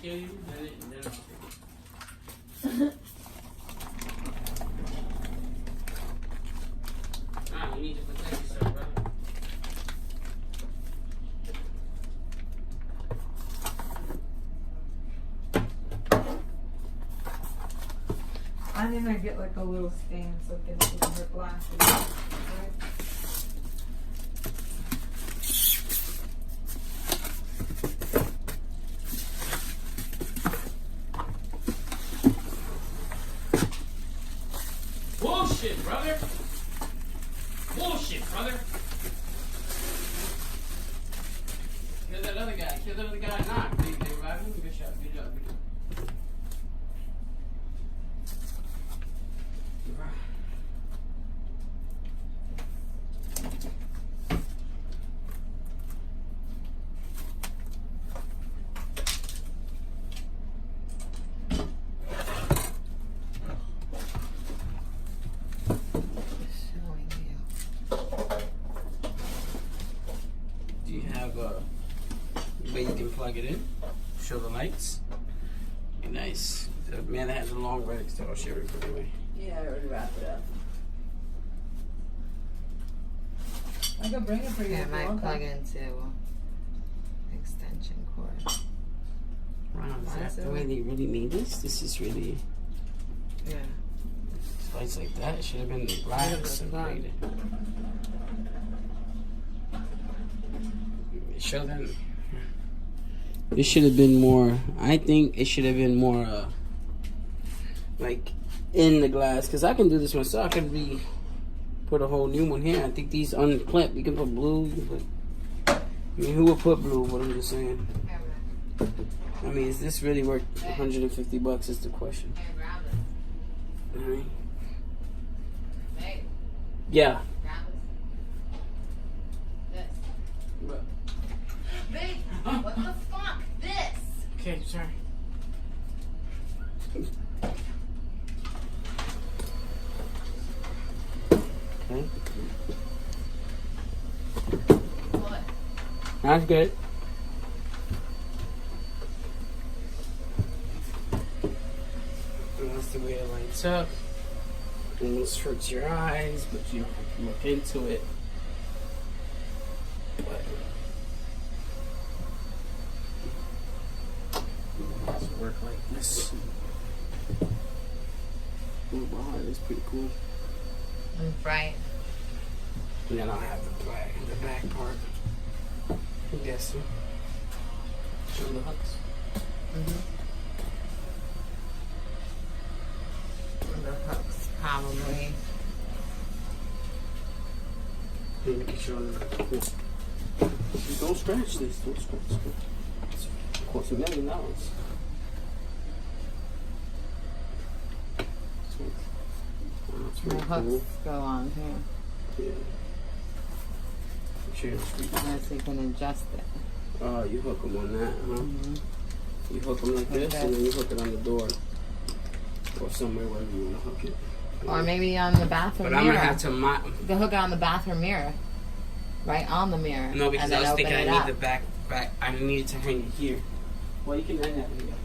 kill you, then I'll take it. Ah, you need to protect yourself, brother. I'm gonna get like a little stand so it can see her glasses. Right? Bullshit, brother. Bullshit, brother. Kill that other guy. Kill that other guy. Nah, they revived him. Good shot. Good job. Good job. Do you have a way you can plug it in? Show the lights. Be nice. The man that has a long red extension. I'll share it for the way. Yeah, I already wrapped it up. I can bring it for you. Yeah, I might plug into extension cord. Wow, is that the way they really made this? This is really... Yeah. Lights like that should have been black separated. Show them. This should have been more. I think it should have been more like in the glass, because I can do this myself. I can put a whole new one here. I think these unclipped. You can put blue. You can put, I mean, who would put blue? But I'm just saying. I mean, is this really worth $150? Is the question. You know what I mean? Yeah. What? Babe, what the fuck? This! Okay, sorry. Okay. What? That's good. And that's the way it lights up. Almost hurts your eyes, but you don't have to look into it. But it has to work like this. Oh wow, that's pretty cool. It's bright. And then I'll have the back part. I'm guessing. Show the hooks. The hooks, probably. Make it show them. Don't scratch this. Don't scratch this. It's cost $1 million. The hooks go on here. Yeah. Unless you can adjust it. Oh, you hook them on that, huh? You hook them like this, and then you hook it on the door. Or somewhere wherever you want to hook it. Or maybe on the bathroom mirror. But I'm going to have to... The hook on the bathroom mirror. Right on the mirror. No, because I was thinking I need up. the back. I need it to hang it here. Well, you can hang that here.